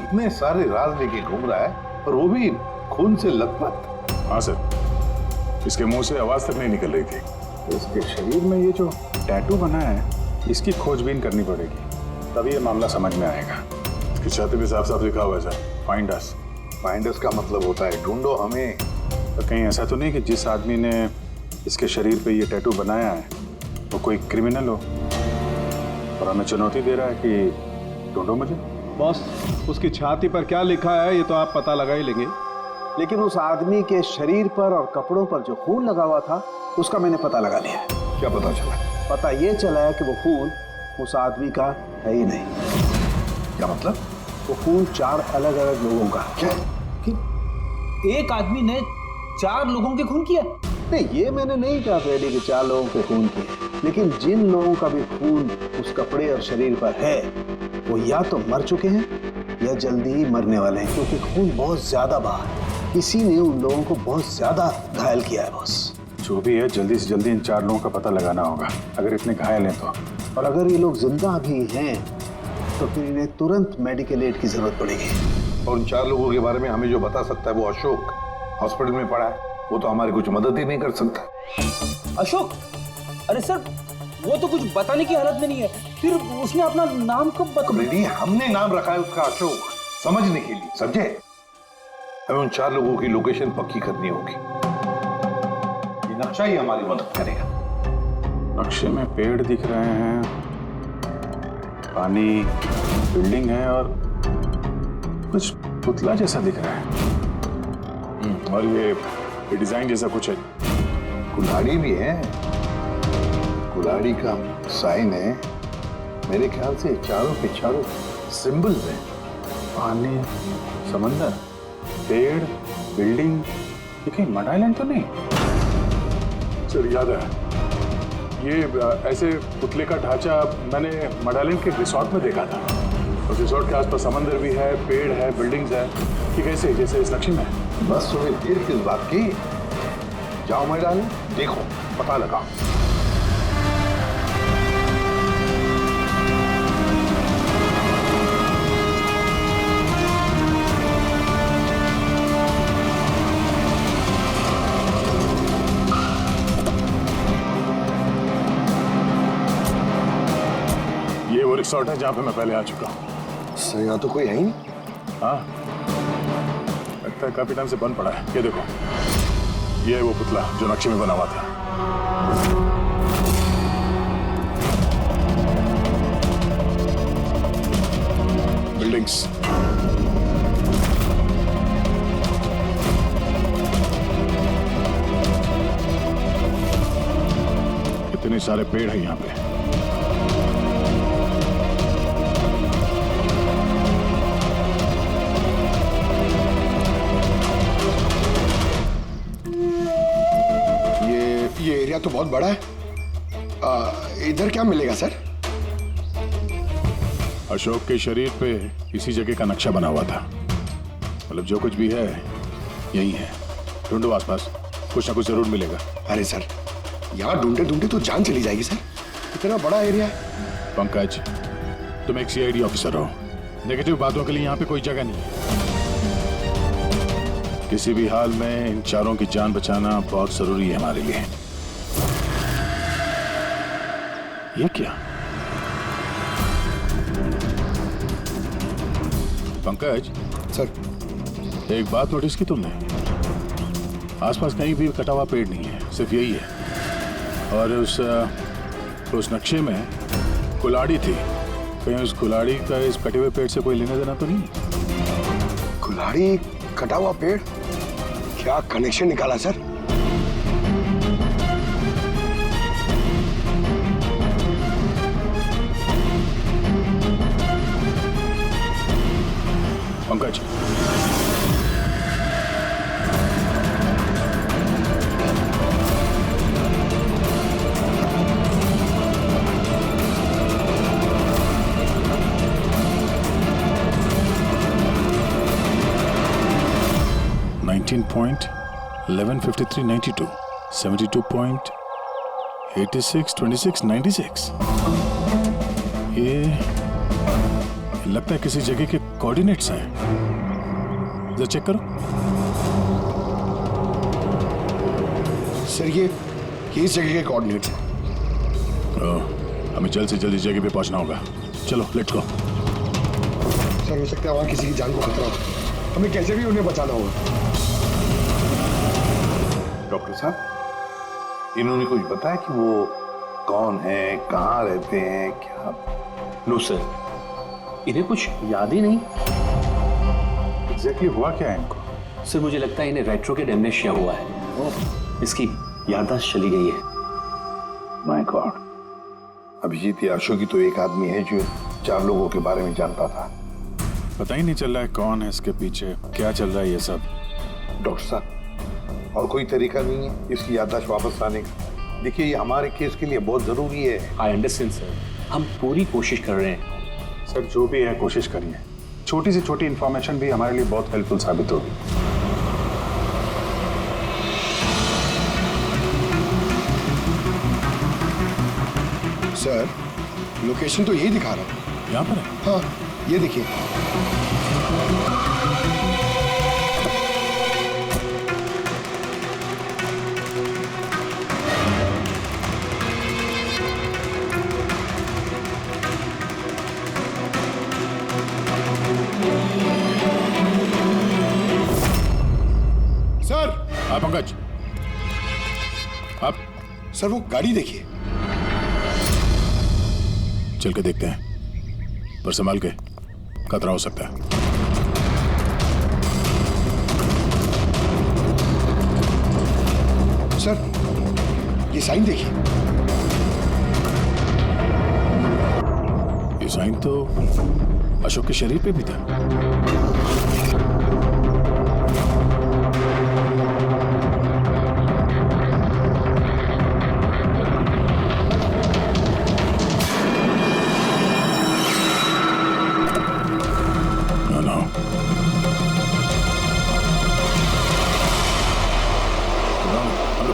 इतने सारे राज लेके घूम रहा है और वो भी खून से लथपथ। हाँ सर, इसके मुंह से आवाज तक नहीं निकल रही थी। इसके शरीर में ये जो टैटू बना है इसकी खोजबीन करनी पड़ेगी, तभी ये मामला समझ में आएगा। इसकी छाती पे साफ साफ लिखा हुआ है sir, find us. Find us का मतलब होता है ढूंढो हमें। तो कहीं ऐसा तो नहीं कि जिस आदमी ने इसके शरीर पे ये टैटू बनाया है वो कोई क्रिमिनल हो और हमें चुनौती दे रहा है कि ढूंढो मुझे? बॉस, उसकी छाती पर क्या लिखा है ये तो आप पता लगा ही लेंगे, लेकिन उस आदमी के शरीर पर और कपड़ों पर जो खून लगा हुआ था उसका मैंने पता लगा लिया है। क्या पता चला? पता ये चला है कि वो खून उस आदमी का है ही नहीं। क्या मतलब? वो खून 4 अलग अलग लोगों का। क्या? एक आदमी ने 4 लोगों के खून किया? नहीं, ये मैंने नहीं कहा फ्रेडी कि 4 लोगों के खून किए, लेकिन जिन लोगों का भी खून उस कपड़े और शरीर पर है वो या तो मर चुके हैं या जल्दी ही मरने वाले हैं, क्योंकि खून बहुत ज्यादा बहा है। किसी ने उन लोगों को बहुत ज्यादा घायल किया है बॉस। जो भी है जल्दी से जल्दी इन 4 लोगों का पता लगाना होगा, अगर इतने घायल हैं तो। और अगर ये लोग जिंदा भी हैं तो फिर इन्हें तुरंत मेडिकल एड की जरूरत पड़ेगी। और उन 4 लोगों के बारे में हमें जो बता सकता है वो अशोक, हॉस्पिटल में पड़ा है, वो तो हमारी कुछ मदद ही नहीं कर सकता। अशोक? अरे सर, वो तो कुछ बताने की हालत में नहीं है, फिर उसने अपना नाम कब बता? हमने नाम रखा है उसका अशोक, समझने के लिए, समझे? हमें उन 4 लोगों की लोकेशन पक्की करनी होगी। ये नक्शा ही हमारी मदद करेगा। नक्शे में पेड़ दिख रहे हैं, पानी, बिल्डिंग है और कुछ पुतला जैसा दिख रहा है। और ये डिजाइन जैसा कुछ है। कुल्हाड़ी भी है, कुल्हाड़ी का साइन है। मेरे ख्याल से चारों के चारों सिंबल्स हैं। पानी, समंदर, पेड़, बिल्डिंग, ये कहीं मड आइलैंड तो नहीं? सर याद है, ये ऐसे पुतले का ढांचा मैंने मड आइलैंड के रिसोर्ट में देखा था। और रिसोर्ट के आसपास समंदर भी है, पेड़ है, बिल्डिंग्स है। ये कैसे जैसे इस नक्शे में? बस तुम्हें देर किस बात की? जाओ मैदान, देखो, पता लगाओ। ये वो रिसोर्ट है जहां पे मैं पहले आ चुका हूँ। सर यहाँ तो कोई है ही नहीं। हाँ, लगता है काफी टाइम से बंद पड़ा है। ये देखो, ये है वो पुतला जो नक्शे में बना हुआ था। बिल्डिंग्स, इतने सारे पेड़ हैं यहाँ पे। ये एरिया तो बहुत बड़ा है। इधर क्या मिलेगा सर? अशोक के शरीर पे इसी जगह का नक्शा बना हुआ था। मतलब जो कुछ भी है यही है। ढूंढो आसपास, कुछ ना कुछ जरूर मिलेगा। अरे सर, यहाँ ढूंढते ढूंढते तो जान चली जाएगी सर, इतना बड़ा एरिया है। पंकज, तुम एक सीआईडी ऑफिसर हो, नेगेटिव बातों के लिए यहाँ पे कोई जगह नहीं है। किसी भी हाल में इन 4 की जान बचाना बहुत जरूरी है हमारे लिए। ये क्या? पंकज सर, एक बात नोटिस की तुमने? आसपास कहीं भी कटा हुआ पेड़ नहीं है, सिर्फ यही है। और उस नक्शे में कुल्हाड़ी थी। कहीं उस कुल्हाड़ी का इस कटे हुए पेड़ से कोई लेना देना तो नहीं? कुल्हाड़ी, कटा हुआ पेड़, क्या कनेक्शन निकाला सर? पंकज, .11 53 92 72.86 26 96। लगता है किसी जगह के कोऑर्डिनेट्स हैं। जरा चेक करो। सर ये इस जगह के कोऑर्डिनेट्स हैं। हमें जल्द से जल्द इस जगह पे पहुंचना होगा। चलो लेट्स गो। सर हो सकता है वहां किसी की जान को खतरा हो, हमें कैसे भी उन्हें बचाना होगा। डॉक्टर साहब, इन्होंने कुछ बताया कि वो कौन है, कहाँ रहते हैं, क्या? नो सर, इन्हें कुछ याद ही नहीं। एग्जैक्टली हुआ क्या है इनको? सर मुझे लगता है इन्हें रेट्रोकेड एमनेशिया हुआ है। इसकी याददाश्त चली गई है। माय गॉड, अभिजीत या अशोक ही तो एक आदमी है जो 4 लोगों के बारे में जानता था। पता ही नहीं चल रहा है कौन है इसके पीछे, क्या चल रहा है ये सब। डॉक्टर साहब, और कोई तरीका नहीं है इसकी याददाश्त वापस लाने का? देखिए ये हमारे केस के लिए बहुत जरूरी है। आई अंडरस्टैंड सर, हम पूरी कोशिश कर रहे हैं। सर जो भी है कोशिश करिए, छोटी से छोटी इंफॉर्मेशन भी हमारे लिए बहुत हेल्पफुल साबित होगी। सर लोकेशन तो यही दिखा रहा है। यहाँ पर है? हाँ ये देखिए। सर हाँ पंकज, आप सर वो गाड़ी देखिए। चल के देखते हैं, पर संभाल के, खतरा हो सकता है। सर ये साइन देखिए। ये साइन तो अशोक के शरीर पे भी था।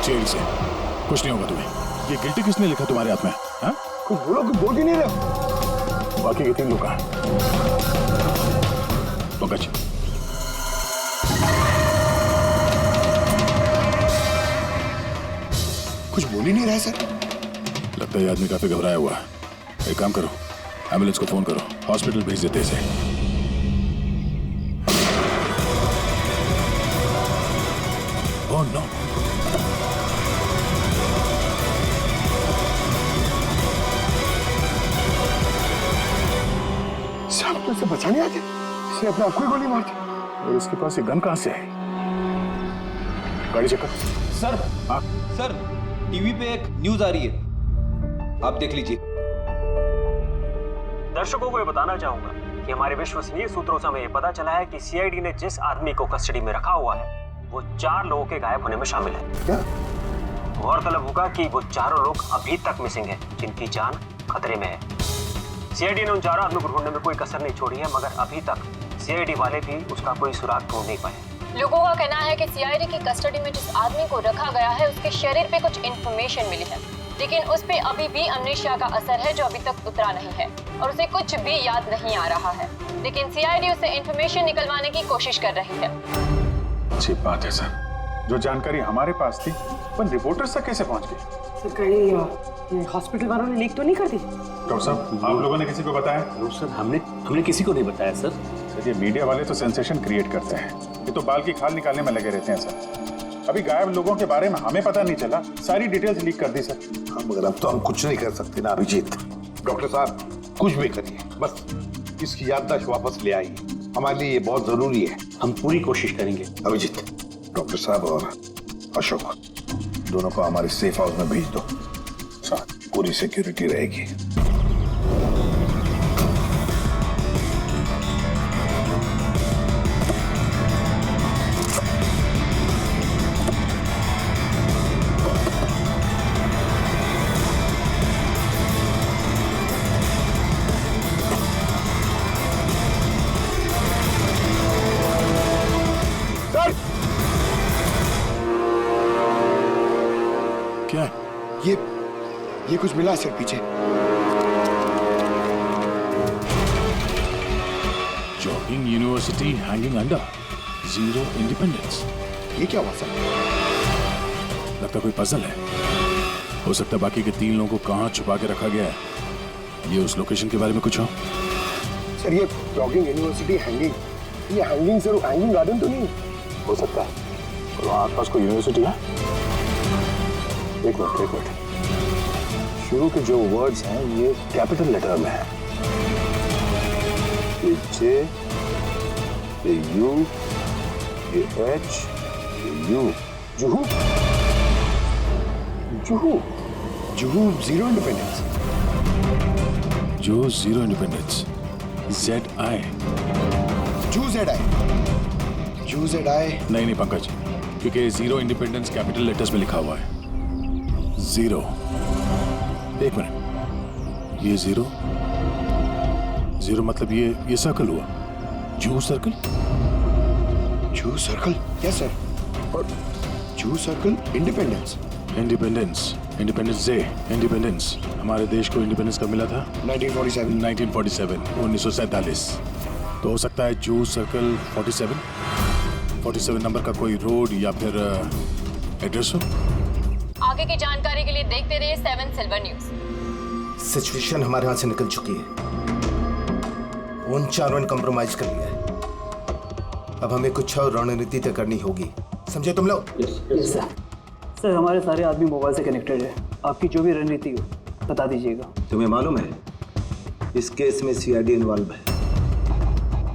जेल से कुछ नहीं होगा तुम्हें। ये गिल्टी किसने लिखा तुम्हारे हाथ में? हाँ? कुछ बोलो, कुछ बोल ही नहीं रहा। बाकी के 3 लोग कहाँ हैं? पंकज, कुछ बोल ही नहीं रहा है सर। लगता है ये आदमी काफी घबराया हुआ है। एक काम करो, एम्बुलेंस को फोन करो, हॉस्पिटल भेज देते इसे। ओह नो, तो इसे बचाने आते, इसे अपने आप को ही गोली मार दी। और इसके पास ये गन कहां से है? गाड़ी चेक करो। सर हाँ? सर टीवी पे एक न्यूज आ रही है, आप देख लीजिए। दर्शकों को ये बताना चाहूंगा कि हमारे विश्वसनीय सूत्रों से हमें ये पता चला है कि सीआईडी ने जिस आदमी को कस्टडी में रखा हुआ है वो 4 लोगों के गायब होने में शामिल है। क्या? गौरतलब होगा कि वो 4 लोग अभी तक मिसिंग हैं, जिनकी जान खतरे में है। सीआईडी ने उन 4 आदमियों को ढूंढने में कोई कसर नहीं छोड़ी है, मगर अभी तक सीआईडी वाले भी उसका कोई सुराग ढूंढ नहीं पाए। लोगों का कहना है कि सीआईडी की कस्टडी में जिस आदमी को रखा गया है उसके शरीर पे कुछ इन्फॉर्मेशन मिली है, लेकिन उस पे अभी भी अमनेशिया का असर है जो अभी तक उतरा नहीं है और उसे कुछ भी याद नहीं आ रहा है। लेकिन सीआईडी उसे इन्फॉर्मेशन निकलवाने की कोशिश कर रही है। अच्छी बात है सर, जो जानकारी हमारे पास थी पर रिपोर्टर्स तक कैसे पहुंच गई? कहीं हॉस्पिटल वालों ने लीक तो नहीं कर दी? डॉक्टर साहब, आप लोगों ने किसी को बताया? नो सर, हमने किसी को नहीं बताया सर। सर ये मीडिया वाले तो सेंसेशन क्रिएट करते हैं, ये तो बाल की खाल निकालने में लगे रहते हैं सर। अभी गायब लोगों के बारे में हमें पता नहीं चला, सारी डिटेल्स लीक कर दी सर। हाँ, मगर अब तो हम कुछ नहीं कर सकते ना अभिजीत। डॉक्टर साहब कुछ भी करिए, बस इसकी याददाश्त वापस ले आइए, हमारे लिए ये बहुत जरूरी है। हम पूरी कोशिश करेंगे। अभिजीत, डॉक्टर साहब और अशोक दोनों को हमारे सेफ हाउस में भेज दो, साथ पूरी सिक्योरिटी रहेगी। क्या? ये कुछ मिला सर पीछे। Blogging university hanging under, zero independence. ये क्या हुआ सर? लगता कोई पजल है। हो सकता है बाकी के 3 लोगों को कहाँ छुपा के रखा गया है। ये उस लोकेशन के बारे में कुछ हो? सर ये ब्लॉगिंग यूनिवर्सिटी हैंगिंग, ये हैंगिंग सर हैंगिंग गार्डन तो नहीं हो सकता है और वहाँ आसपास कोई यूनिवर्सिटी है। एक मिनट, शुरू के जो वर्ड्स हैं ये कैपिटल लेटर में है। ये जे, ये यू, ये एच, ये you. Juhu, Juhu, Juhu zero independence. जो जीरो इंडिपेंडेंस, ZI। जू जेड आई। नहीं पंकज, क्योंकि जीरो इंडिपेंडेंस कैपिटल लेटर्स में लिखा हुआ है। जीरो, एक मिनट, ये जीरो मतलब ये सर्कल हुआ, जू सर्कल। जू सर्कल? Yes sir. और जू सर्कल इंडिपेंडेंस डे। इंडिपेंडेंस, हमारे देश को इंडिपेंडेंस कब मिला था? 1947। 1947। तो हो सकता है जू सर्कल 47 नंबर का कोई रोड या फिर एड्रेस हो। आगे की जानकारी के लिए देखते रहिए 7 सिल्वर न्यूज। सिचुएशन हमारे हाथ से निकल चुकी है। उन चारों ने कंप्रोमाइज कर लिया है। अब हमें कुछ और रणनीति तय करनी होगी, समझे तुम लोग? Yes sir. सर हमारे सारे आदमी मोबाइल से कनेक्टेड है। आपकी जो भी रणनीति हो बता दीजिएगा। तुम्हें मालूम है इस केस में सीआईडी इन्वॉल्व है,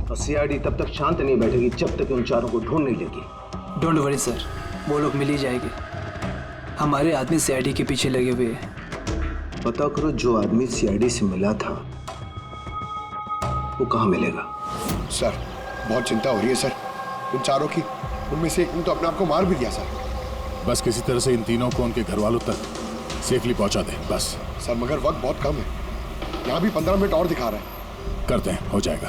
और सीआईडी तब तक शांत नहीं बैठेगी जब तक उन चारों को ढूंढ नहीं लेगी। डोंट वरी सर, वो लोग मिल ही जाएंगे। हमारे आदमी सीआईडी के पीछे लगे हुए हैं। पता करो जो आदमी सीआईडी से मिला था वो कहाँ मिलेगा। सर बहुत चिंता हो रही है सर, उन चारों की। उनमें से एक ने तो अपने आप को मार भी दिया सर। बस किसी तरह से इन तीनों को उनके घर वालों तक सेफली पहुंचा दें बस। सर मगर वक्त बहुत कम है, यहाँ भी 15 मिनट और दिखा रहा है। करते हैं, हो जाएगा।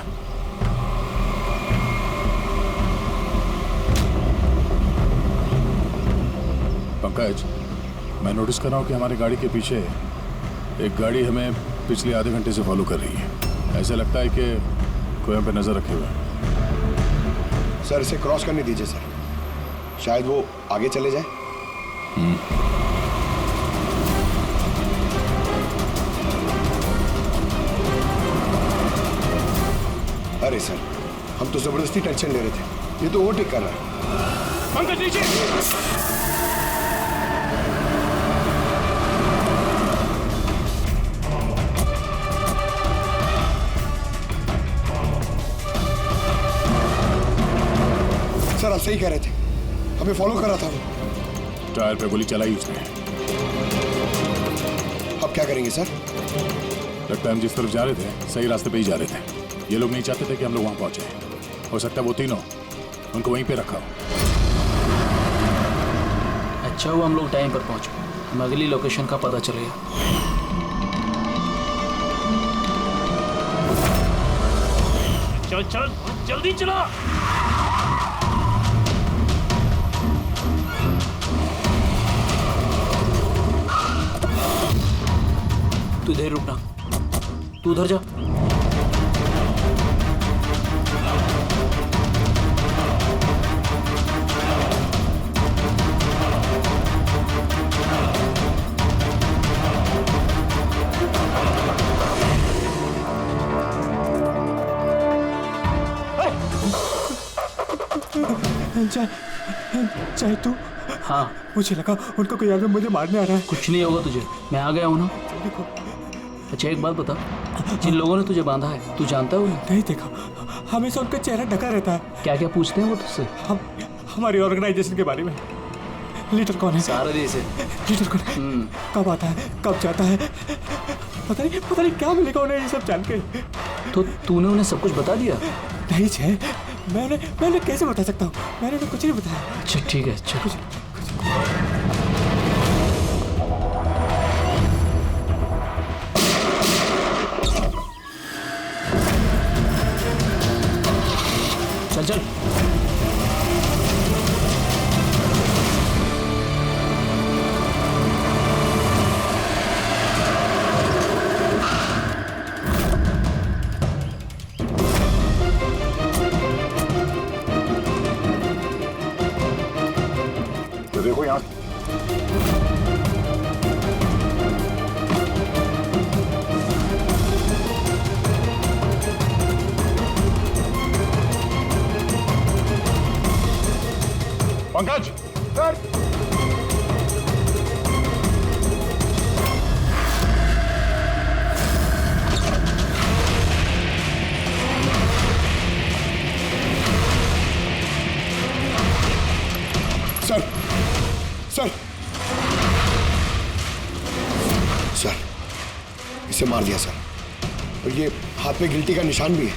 पंकज, मैं नोटिस कर रहा हूँ कि हमारी गाड़ी के पीछे एक गाड़ी हमें पिछले आधे घंटे से फॉलो कर रही है। ऐसा लगता है कि कोई हम पे नजर रखे हुए है। सर इसे क्रॉस करने दीजिए सर, शायद वो आगे चले जाए। अरे सर हम तो जबरदस्ती टेंशन ले रहे थे, ये तो ओवरटेक कर रहा है। पंकज नीचे। सर आप सही कह रहे थे, हमें फॉलो कर रहा था वो। टायर पे गोली चलाई उसने। अब क्या करेंगे सर? लगता है हम जिस तरफ जा रहे थे सही रास्ते पे ही जा रहे थे। ये लोग नहीं चाहते थे कि हम लोग वहां पहुंचे। हो सकता है वो तीनों उनको वहीं पे रखा हो। अच्छा हुआ हम लोग टाइम पर पहुंचे, हम अगली लोकेशन का पता चलेगा। चल चल जल्दी चला। तू इधर रुकना, तू उधर जा। चाहे तू। हाँ मुझे लगा उनको कोई आदमी मुझे मारने आ रहा है। कुछ नहीं होगा तुझे, मैं आ गया हूँ ना। अच्छा एक बात बता, जिन लोगों ने तुझे बांधा है तू जानता है उन्हें? नहीं देखा, हमेशा उनका चेहरा ढका रहता है। क्या क्या पूछते हैं वो तुझसे? हमारी ऑर्गेनाइजेशन के बारे में। लीडर कौन है? सारा देश है। लीडर कौन है? कब आता है, कब जाता है? पता नहीं क्या मिलेगा उन्हें ये सब जान के। तो तूने उन्हें सब कुछ बता दिया? नहीं छे, मैंने कैसे बता सकता हूँ? मैंने तो कुछ नहीं बताया। अच्छा ठीक है, चल। चल चल। Pankaj, sir sir sir sir इसे मार दिया सर, और ये हाथ में गिल्टी का निशान भी है।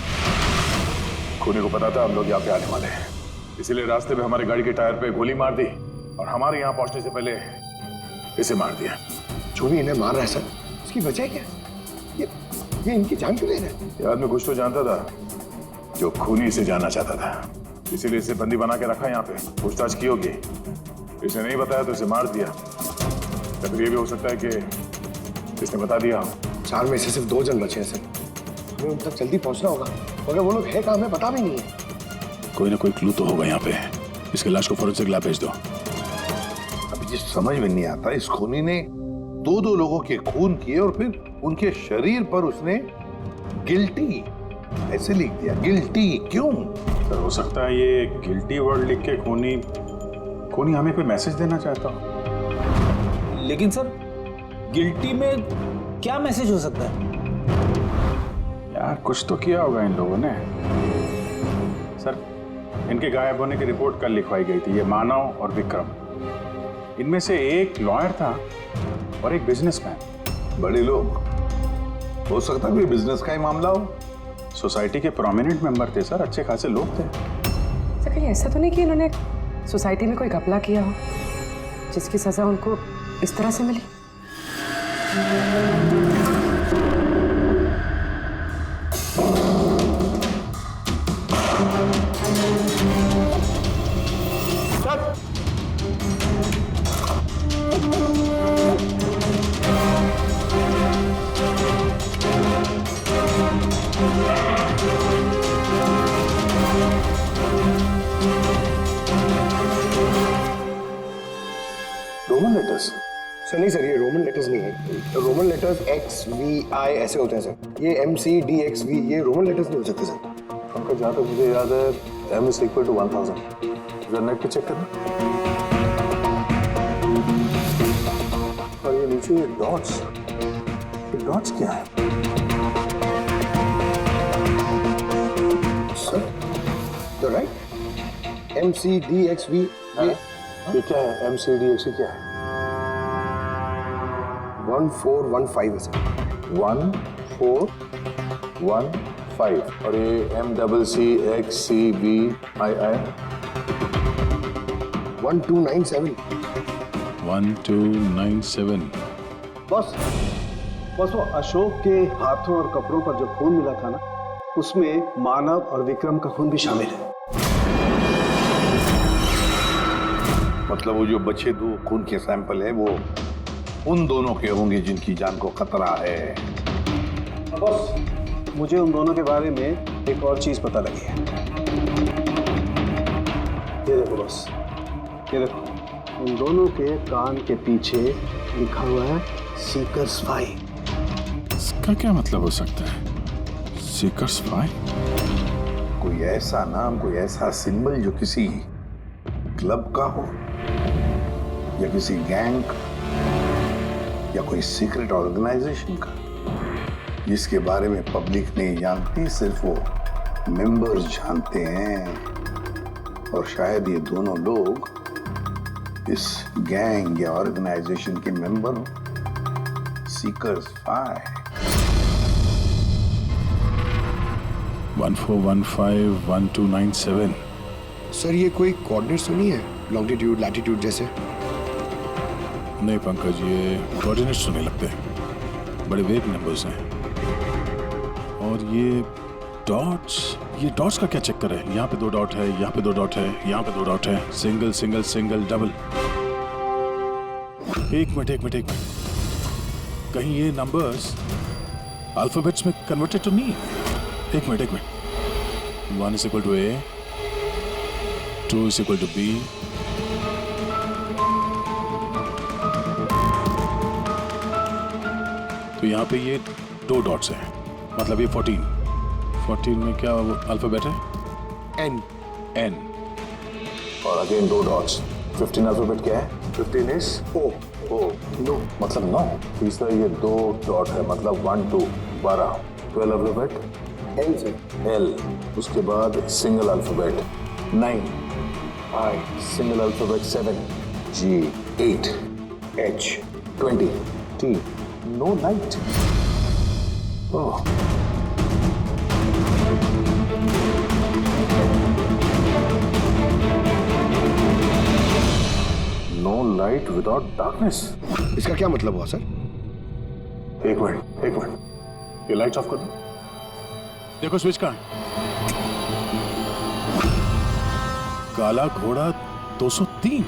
खूनी को पता था हम लोग यहाँ पे आने वाले हैं, इसीलिए रास्ते में हमारी गाड़ी के टायर पे गोली मार दी और हमारे यहाँ पहुंचने से पहले इसे मार दिया। जो भी इन्हें मार रहा है सर, उसकी वजह क्या? ये इनकी जान क्यों ले रहा है? ये आदमी कुछ तो जानता था जो खूनी इसे जानना चाहता था, इसीलिए इसे बंदी बना के रखा यहाँ पे। पूछताछ की होगी, इसने नहीं बताया तो इसे मार दिया, या फिर ये भी हो सकता है कि इसने बता दिया। 4 में से सिर्फ 2 जन बचे हैं सर, हमें उन तक जल्दी पहुंचना होगा, मगर वो लोग है कहाँ हमें पता भी नहीं है। कोई ना कोई क्लू तो होगा यहाँ पे, इसके लाश को फोरेंसिक लैब भेज दो। अभी जिस समझ में नहीं आता, इस खूनी ने 2 लोगों के खून किए और फिर उनके शरीर पर उसने गिल्टी ऐसे लिख दिया। गिल्टी क्यों? सर हो सकता है ये गिल्टी वर्ड लिख के खूनी हमें कोई मैसेज देना चाहता हो। लेकिन सर गिल्टी में क्या मैसेज हो सकता है? यार कुछ तो किया होगा इन लोगों ने। सर इनके गायब होने की रिपोर्ट कल लिखवाई गई थी। ये मानव और विक्रम, इनमें से एक लॉयर था और एक बिजनेसमैन। बड़े लोग, हो सकता है कोई बिजनेस का ही मामला हो। सोसाइटी के प्रोमिनेंट मेंबर थे सर, अच्छे खासे लोग थे। सर कहीं ऐसा तो नहीं कि इन्होंने सोसाइटी में कोई घपला किया हो जिसकी सजा उनको इस तरह से मिली? Roman letters? सर नहीं सर, ये रोमन लेटर्स नहीं है। रोमन लेटर्स XVI ऐसे होते हैं सर, ये MCDXV ये रोमन लेटर्स नहीं हो सकते सर। उनका जहाँ तक मुझे याद है M is equal to 1000। जरा नेट पे चेक करना। और ये नीचे ये डॉट्स क्या है? सर तो राइट, MCDXV ये क्या है? MCDXV क्या है? 1415 है सर। 1415 और ये MCCXCBII 1297। 1297। बस वो अशोक के हाथों और कपड़ों पर जो खून मिला था ना, उसमें मानव और विक्रम का खून भी शामिल है। मतलब वो जो बचे 2 खून के सैंपल है वो उन दोनों के होंगे जिनकी जान को खतरा है। बस मुझे उन दोनों के बारे में एक और चीज पता लगी है। ये देखो बस, ये देखो, उन दोनों के कान के पीछे लिखा हुआ है सीकर्स फाई। इसका क्या मतलब हो सकता है? सीकर्स फाई? कोई ऐसा नाम, कोई ऐसा सिंबल जो किसी क्लब का हो या किसी गैंग या कोई सीक्रेट ऑर्गेनाइजेशन का, जिसके बारे में पब्लिक नहीं जानती, सिर्फ वो मेंबर्स जानते हैं। और शायद ये दोनों लोग इस गैंग या ऑर्गेनाइजेशन के मेंबर हो। Seekers phi. 1415 1297। सर ये कोई कोऑर्डिनेट्स तो नहीं है, लॉन्गिट्यूड लैटिट्यूड जैसे? नहीं पंकज, ये कोऑर्डिनेट्स तो नहीं लगते, बड़े वेग नंबर्स हैं। और ये डॉट्स का क्या चक्कर है? यहाँ पे 2 डॉट है, यहाँ पे 2 डॉट है, यहाँ पे 2 डॉट है, सिंगल सिंगल सिंगल डबल। एक मिनट, कहीं ये नंबर्स अल्फाबेट्स में कन्वर्टेड तो नहीं? एक minute. 1 is equal to A, 2 is equal to B, तो यहाँ पे ये 2 डॉट्स हैं, मतलब ये 14 में क्या अल्फाबेट है? N। और अगेन 2 डॉट्स, 15 अल्फाबेट क्या है? 15 is O. ओ नो मतलब 9। तीसरा ये 2 डॉट है मतलब 1 2 12। 12 अल्फाबेट L sir. L। उसके बाद single alphabet 9। I single alphabet 7। G 8। H. 20। T no night. Oh no light without darkness. इसका क्या मतलब हुआ सर? एक मिनट, ये लाइट्स ऑफ कर दो। देखो स्विच का काला घोड़ा 203।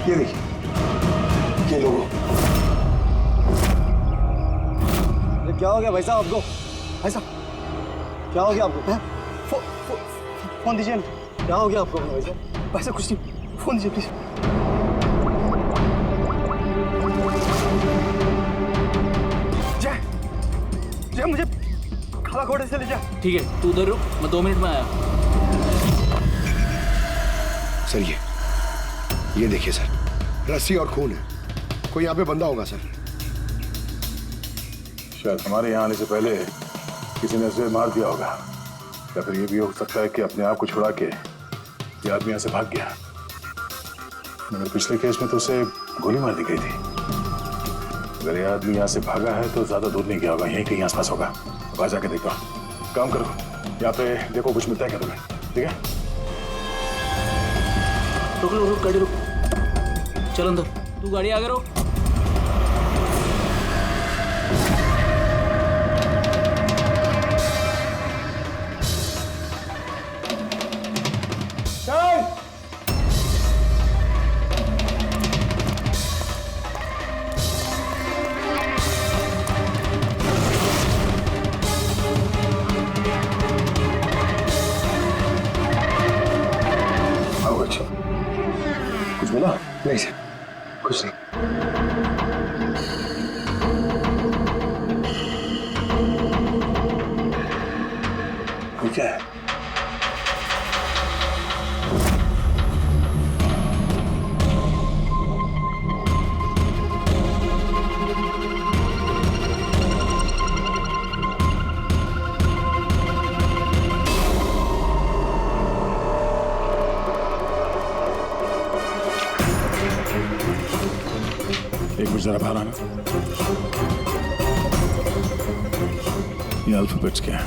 ये देखिए, ये लोगो। क्या हो गया भाई साहब आपको? भाई साहब क्या हो गया आपको? फोन दीजिए ना। क्या हो गया आपको भाई साहब? भाई साहब कुछ नहीं, फोन दीजिए प्लीज। जय जय मुझे काला घोड़े से ले जा। ठीक है, तू उधर रुक, मैं 2 मिनट में आया। सर ये देखिए सर, रस्सी और खून है। कोई यहाँ पे बंदा होगा सर। शायद हमारे यहाँ आने से पहले किसी ने उसे मार दिया होगा, या फिर ये भी हो सकता है कि अपने आप को छुड़ा के ये आदमी यहाँ से भाग गया। मगर पिछले केस में तो उसे गोली मार दी गई थी। अगर ये आदमी यहाँ से भागा है तो ज्यादा दूर नहीं गया होगा, यहीं कहीं आसपास होगा। वहां जाके देखो। काम करो, यहाँ पे देखो कुछ मिलता है क्या तुम्हें, ठीक है? रुक गाड़ी रुक, चल अंदर। तू गाड़ी आगे रोक। कुछ मिला? नहीं सर, कुछ नहीं। क्या है? एक मिनट जरा बाहर आना। ये अल्फाबेट्स क्या है?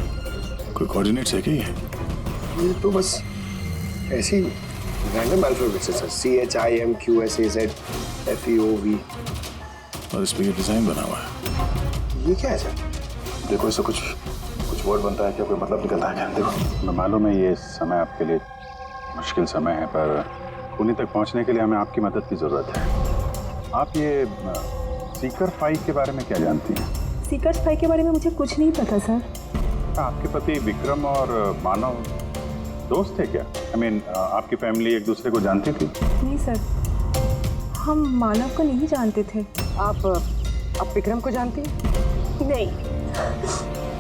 कोई कोऑर्डिनेट्स है क्या ये तो बस ऐसी रैंडम अल्फाबेट्स है सर। CHIMQSAZFEOV। और इस पे ये डिजाइन बना हुआ है। ये क्या है सर? देखो इससे कुछ वर्ड बनता है क्या, कोई मतलब निकलता है क्या? देखो, मैं मालूम है ये समय आपके लिए मुश्किल समय है, पर उन्हीं तक पहुंचने के लिए हमें आपकी मदद की जरूरत है। आप ये सीकर फाई के बारे में क्या जानती हैं? सीकर फाई के बारे में मुझे कुछ नहीं पता सर। आपके पति विक्रम और मानव दोस्त थे क्या? I mean, आपकी फैमिली एक दूसरे को जानती थी? नहीं सर, हम मानव को नहीं जानते थे। आप विक्रम को जानती हैं? नहीं,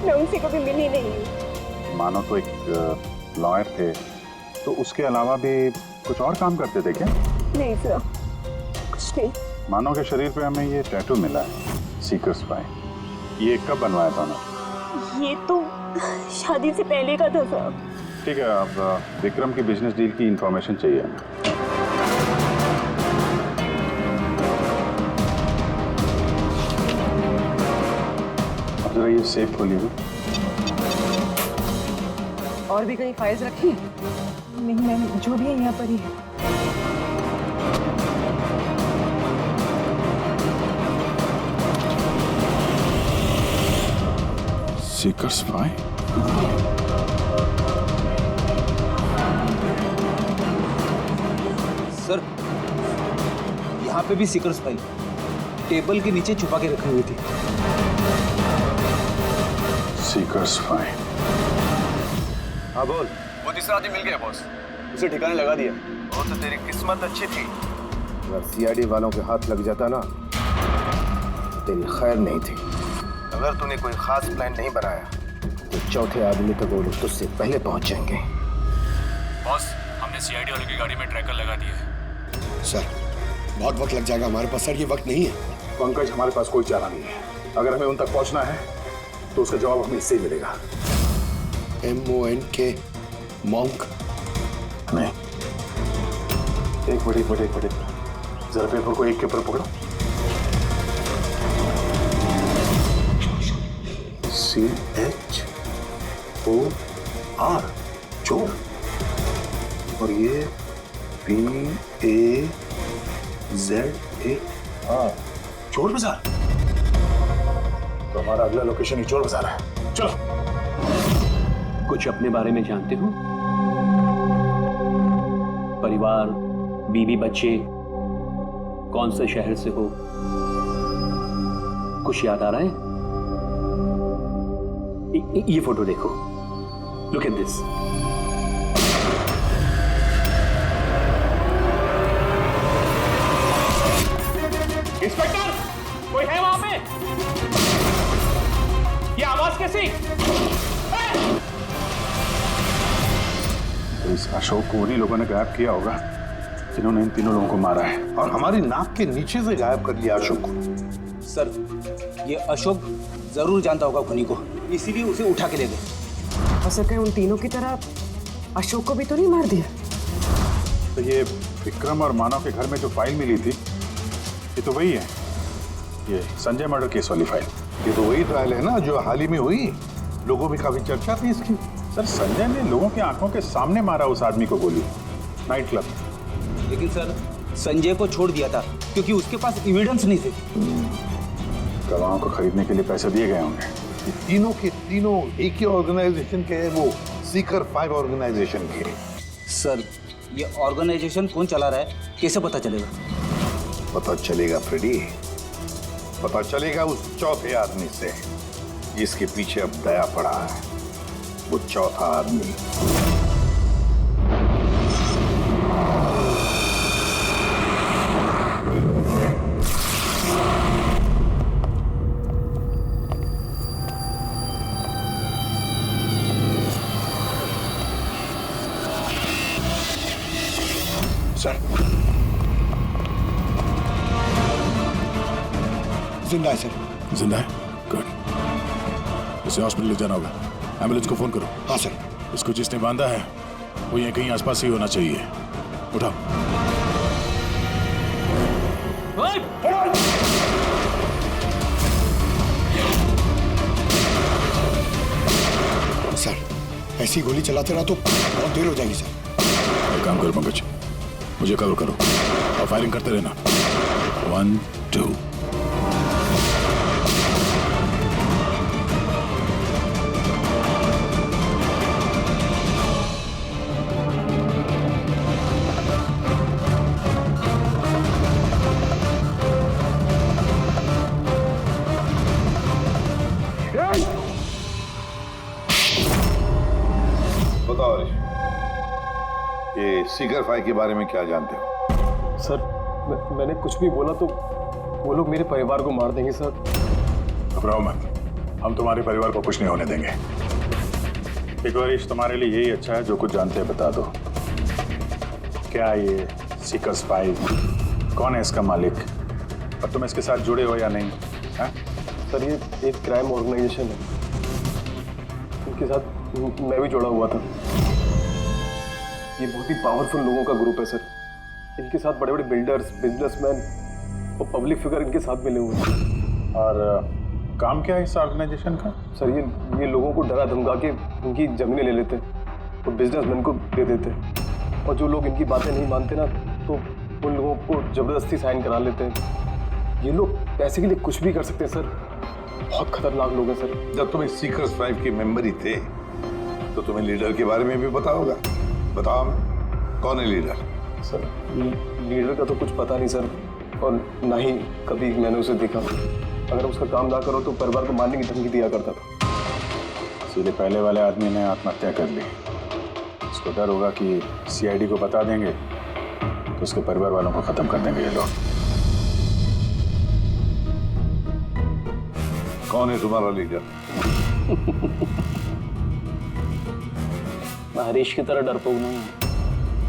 मैं उनसे कभी मिली नहीं हूँ। मानव तो एक लॉयर थे, तो उसके अलावा भी कुछ और काम करते थे क्या? नहीं सर, कुछ नहीं। मानव के शरीर पे हमें ये टैटू मिला है, सीकर स्पाई। ये कब बनवाया था ना? ये तो शादी से पहले का था सर। ठीक है, अब विक्रम की बिजनेस डील की इंफॉर्मेशन चाहिए हमें। अब जरा ये सेफ खोलिए। और भी कहीं फाइल्स रखी हैं? नहीं मैम, जो भी है यहाँ पर ही है। सीकर स्पाई? सर, यहाँ पे भी सीकर स्पाई टेबल के नीचे छुपा के रखी हुई थी। सीकर स्पाई? हाँ बोल। वो तीसरा आदमी मिल गया बॉस, उसे ठिकाने लगा दिया। वो तो तेरी किस्मत अच्छी थी। अगर सीआईडी वालों के हाथ लग जाता ना तो तेरी खैर नहीं थी। अगर तूने कोई खास प्लान नहीं बनाया तो चौथे आदमी तक वो लोग तुझसे पहले पहुंच जाएंगे। बॉस, हमने सीआईडी वालों की गाड़ी में ट्रैकर लगा दिया है। सर बहुत वक्त लग जाएगा हमारे पास। सर ये वक्त नहीं है। पंकज, हमारे पास कोई चारा नहीं है। अगर हमें उन तक पहुंचना है तो उसका जवाब हमें इससे ही मिलेगा। MONK monk? नहीं, एक मिनट, जरा पेपर को एक के ऊपर पकड़ो। CHOR, चोर। और ये PAZAR, चोर बाजार। तो हमारा अगला लोकेशन ही चोर बाजार है। चलो। कुछ अपने बारे में जानते हो? परिवार, बीवी, बच्चे, कौन से शहर से हो? कुछ याद आ रहा है? ये फोटो देखो, लुक एट दिस। इंस्पेक्टर, कोई है वहां पे? ये आवाज कैसी? तो इस अशोक को उन्हीं लोगों ने गायब किया होगा जिन्होंने इन तीनों लोगों को मारा है। और हमारी नाक के नीचे से गायब कर लिया अशोक को। सर, ये अशोक जरूर जानता होगा खुनी को, इसीलिए उसे उठा के ले गए। हो सके उन तीनों की तरह अशोक को भी तो नहीं मार दिया? तो ये विक्रम और मानव के घर में जो फाइल मिली थी, ये तो वही है, ये संजय मर्डर केस वाली फाइल। ये तो वही ट्रायल है ना जो हाल ही में हुई। लोगों में काफी चर्चा थी इसकी। सर, संजय ने लोगों की आंखों के सामने मारा उस आदमी को गोली, नाइट क्लब। लेकिन सर, संजय को छोड़ दिया था क्योंकि उसके पास एविडेंस नहीं थे। गवाहों को खरीदने के लिए पैसे दिए गए होंगे। ये तीनों के तीनों एक ही ऑर्गेनाइजेशन के हैं, वो सीकर 5 ऑर्गेनाइजेशन के। सर, ये ऑर्गेनाइजेशन कौन चला रहा है, कैसे पता चलेगा? पता चलेगा फ्रेडी, पता चलेगा उस चौथे आदमी से जिसके पीछे अब दया पड़ा है। वो चौथा आदमी सर जिंदा है सर। जिंदा है? गुड। इसे हॉस्पिटल ले जाना होगा। एम्बुलेंस को फोन करो। हाँ सर। इसको जिसने बांधा है वो यहीं कहीं आसपास ही होना चाहिए। उठाओ। सर, ऐसी गोली चलाते रहा तो बहुत देर हो जाएगी सर। एक काम करो पंकज, मुझे कवर करो और फायरिंग करते रहना। 1 2। बताओ ऋषि, ये सीकर 5 के बारे में क्या जानते हो? सर, मैंने कुछ भी बोला तो वो लोग मेरे परिवार को मार देंगे सर। घबराओ मत, हम तुम्हारे परिवार को कुछ नहीं होने देंगे। एक बार तुम्हारे लिए यही अच्छा है, जो कुछ जानते हैं बता दो। क्या ये सीकर्स 5 कौन है इसका मालिक और तुम इसके साथ जुड़े हो या नहीं? है? सर ये एक क्राइम ऑर्गेनाइजेशन है, इनके साथ मैं भी जुड़ा हुआ था। ये बहुत ही पावरफुल लोगों का ग्रुप है सर। इनके साथ बड़े बड़े बिल्डर्स, बिजनेसमैन और पब्लिक फिगर इनके साथ मिले हुए हैं। और काम क्या है इस ऑर्गेनाइजेशन का? सर ये लोगों को डरा धमका के इनकी जमीनें ले लेते हैं और बिजनेसमैन को दे देते हैं, और जो लोग इनकी बातें नहीं मानते ना तो उन लोगों को जबरदस्ती साइन करा लेते हैं। ये लोग पैसे के लिए कुछ भी कर सकते हैं सर। बहुत खतरनाक लोग हैं सर। जब तुम इस सीकर्स 5 के मेंबर ही थे तो तुम्हें लीडर के बारे में भी पता होगा। बताओ कौन है लीडर? सर लीडर का तो कुछ पता नहीं सर, और ना ही कभी मैंने उसे देखा। अगर उसका काम ना करो तो परिवार को मारने की धमकी दिया करता था। सीधे पहले वाले आदमी ने आत्महत्या कर ली। उसको डर होगा कि सीआईडी को बता देंगे तो उसके परिवार वालों को खत्म कर देंगे ये लोग। कौन है तुम्हारा लीडर? मैं हरीश की तरह डरपोक नहीं हूँ।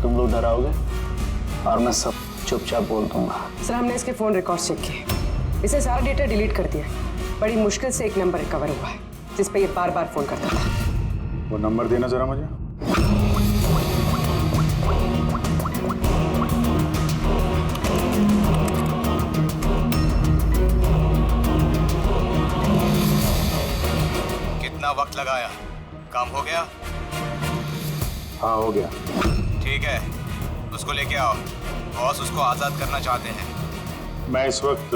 तुम लोग डराओगे और मैं सब चुपचाप बोल दूंगा। सर हमने इसके फोन रिकॉर्ड चेक किए, इसे सारा डेटा डिलीट कर दिया। बड़ी मुश्किल से एक नंबर रिकवर हुआ है जिस पे ये बार बार फोन करता था। वो नंबर देना जरा मुझे। कितना वक्त लगाया? काम हो गया? हाँ हो गया। ठीक है, उसको लेके आओ। बॉस उसको आजाद करना चाहते हैं। मैं इस वक्त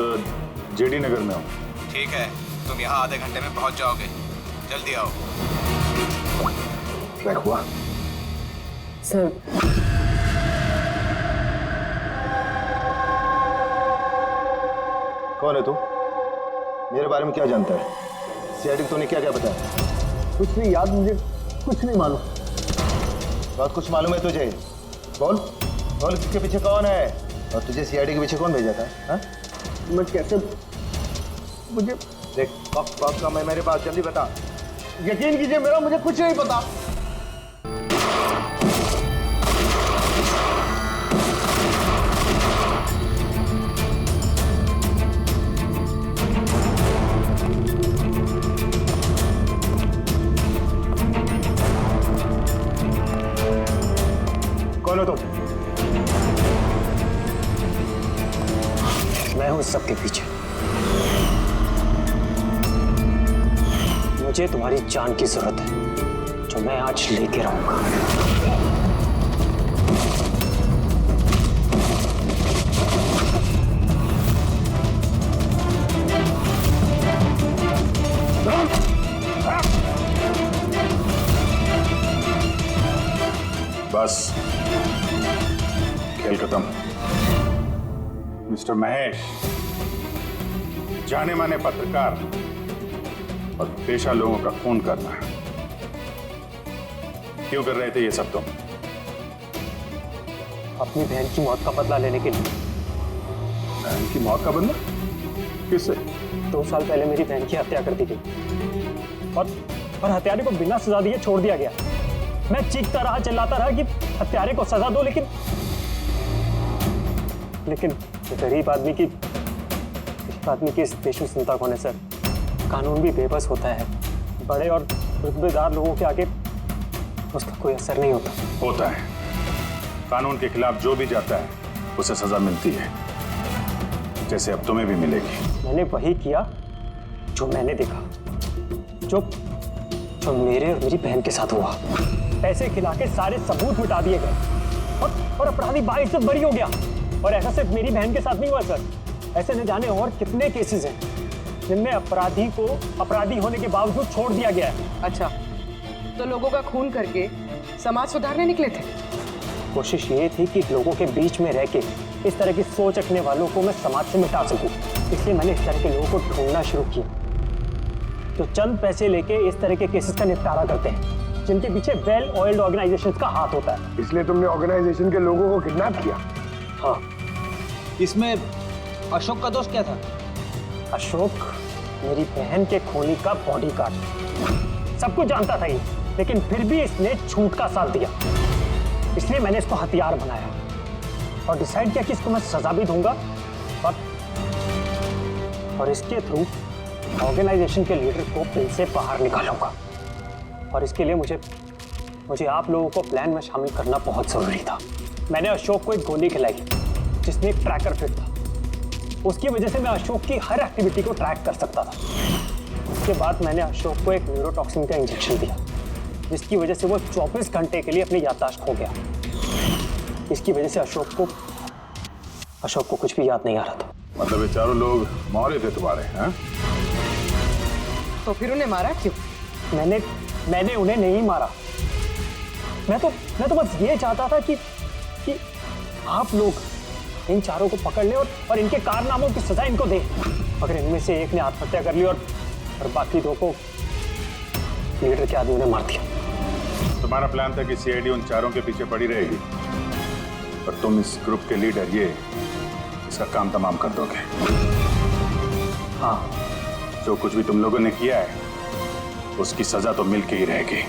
जेडी नगर में हूँ। ठीक है, तुम यहाँ आधे घंटे में पहुँच जाओगे। जल्दी आओ। ट्रैक हुआ? सर कौन है तू? मेरे बारे में क्या जानता है? सीआईडी को तूने क्या क्या बताया? कुछ नहीं याद, मुझे कुछ नहीं मालूम। बहुत कुछ मालूम है तुझे? बोल बोल, किसके पीछे कौन है और तुझे सीआईडी के पीछे कौन भेजा था? हाँ? मैं कैसे, मुझे देख वक्त का मैं, मेरे पास जल्दी बता। यकीन कीजिए मेरा मुझे कुछ नहीं पता। कौन हो तुम? मैं हूं सबके पीछे। मुझे तुम्हारी जान की जरूरत है, जो मैं आज लेके रहूंगा। बस खेल खत्म। मिस्टर महेश, जाने माने पत्रकार और पेशा लोगों का खून करना क्यों कर रहे थे ये सब तुम? अपनी बहन की मौत का बदला लेने के लिए। बहन की मौत का बदला? किससे? 2 साल पहले मेरी बहन की हत्या कर दी गई और हत्यारे को बिना सजा दिए छोड़ दिया गया। मैं चीखता रहा, चिल्लाता रहा कि हत्यारे को सजा दो, लेकिन गरीब आदमी की इस देश में चिंता कौन है सर? कानून भी बेबस होता है। बड़े और रुतबेदार लोगों के आगे उसका कोई असर नहीं होता है। कानून के खिलाफ जो भी जाता है उसे सजा मिलती है, जैसे अब तुम्हें भी मिलेगी। मैंने वही किया जो मैंने देखा, जो मेरे और मेरी बहन के साथ हुआ। पैसे खिला के सारे सबूत मिटा दिए गए और अपराधी बाइज्जत बरी हो गया। और ऐसा सिर्फ मेरी बहन के साथ नहीं हुआ सर, ऐसे न जाने और कितने केसेस हैं जिनमें अपराधी को अपराधी होने के बावजूद छोड़ दिया गया है। अच्छा, तो लोगों का खून करके समाज सुधारने निकले थे? कोशिश ये थी कि लोगों के बीच में रह के इस तरह की सोच रखने वालों को मैं समाज से मिटा सकूं। इसलिए मैंने इस तरह के लोगों को ढूंढना शुरू किया, जो चंद पैसे लेके इस तरह के केसेस का निपटारा करते हैं, जिनके पीछे वेल ऑयल्ड ऑर्गेनाइजेशंस का हाथ होता है। इसलिए तुमने ऑर्गेनाइजेशन के लोगों को किडनैप किया? हाँ। इसमें अशोक का दोष क्या था? अशोक मेरी बहन के खूनी का बॉडीगार्ड। सब कुछ जानता था ये, लेकिन फिर भी इसने झूठ का साथ दिया। इसलिए मैंने इसको हथियार बनाया और डिसाइड किया कि इसको मैं सजा भी दूंगा और इसके थ्रू ऑर्गेनाइजेशन के लीडर को दिल से बाहर निकालूंगा। और इसके लिए मुझे आप लोगों को प्लान में शामिल करना बहुत जरूरी था। मैंने अशोक को एक गोली खिलाई जिसमें एक ट्रैकर फिट था। उसकी वजह से मैं अशोक की हर एक्टिविटी को ट्रैक कर सकता था। उसके बाद मैंने अशोक को एक न्यूरोटॉक्सिन का इंजेक्शन दिया जिसकी वजह से वो 24 घंटे के लिए अपनी याददाश्त खो गया। इसकी वजह से अशोक को कुछ भी याद नहीं आ रहा था। मतलब ये चारों लोग मौर्य थे तुम्हारे, हैं? तो फिर उन्हें मारा क्यों? मैंने उन्हें नहीं मारा। मैं तो बस ये चाहता था कि आप लोग इन चारों को पकड़ ले और इनके कारनामों की सजा इनको दे। अगर इनमें से एक ने आत्महत्या कर ली और बाकी दो को लीडर के आदमियों ने मार दिया। तुम्हारा प्लान था कि सीआईडी उन चारों के पीछे पड़ी रहेगी पर तुम इस ग्रुप के लीडर इसका काम तमाम कर दोगे। हाँ, जो कुछ भी तुम लोगों ने किया है उसकी सजा तो मिल के ही रहेगी।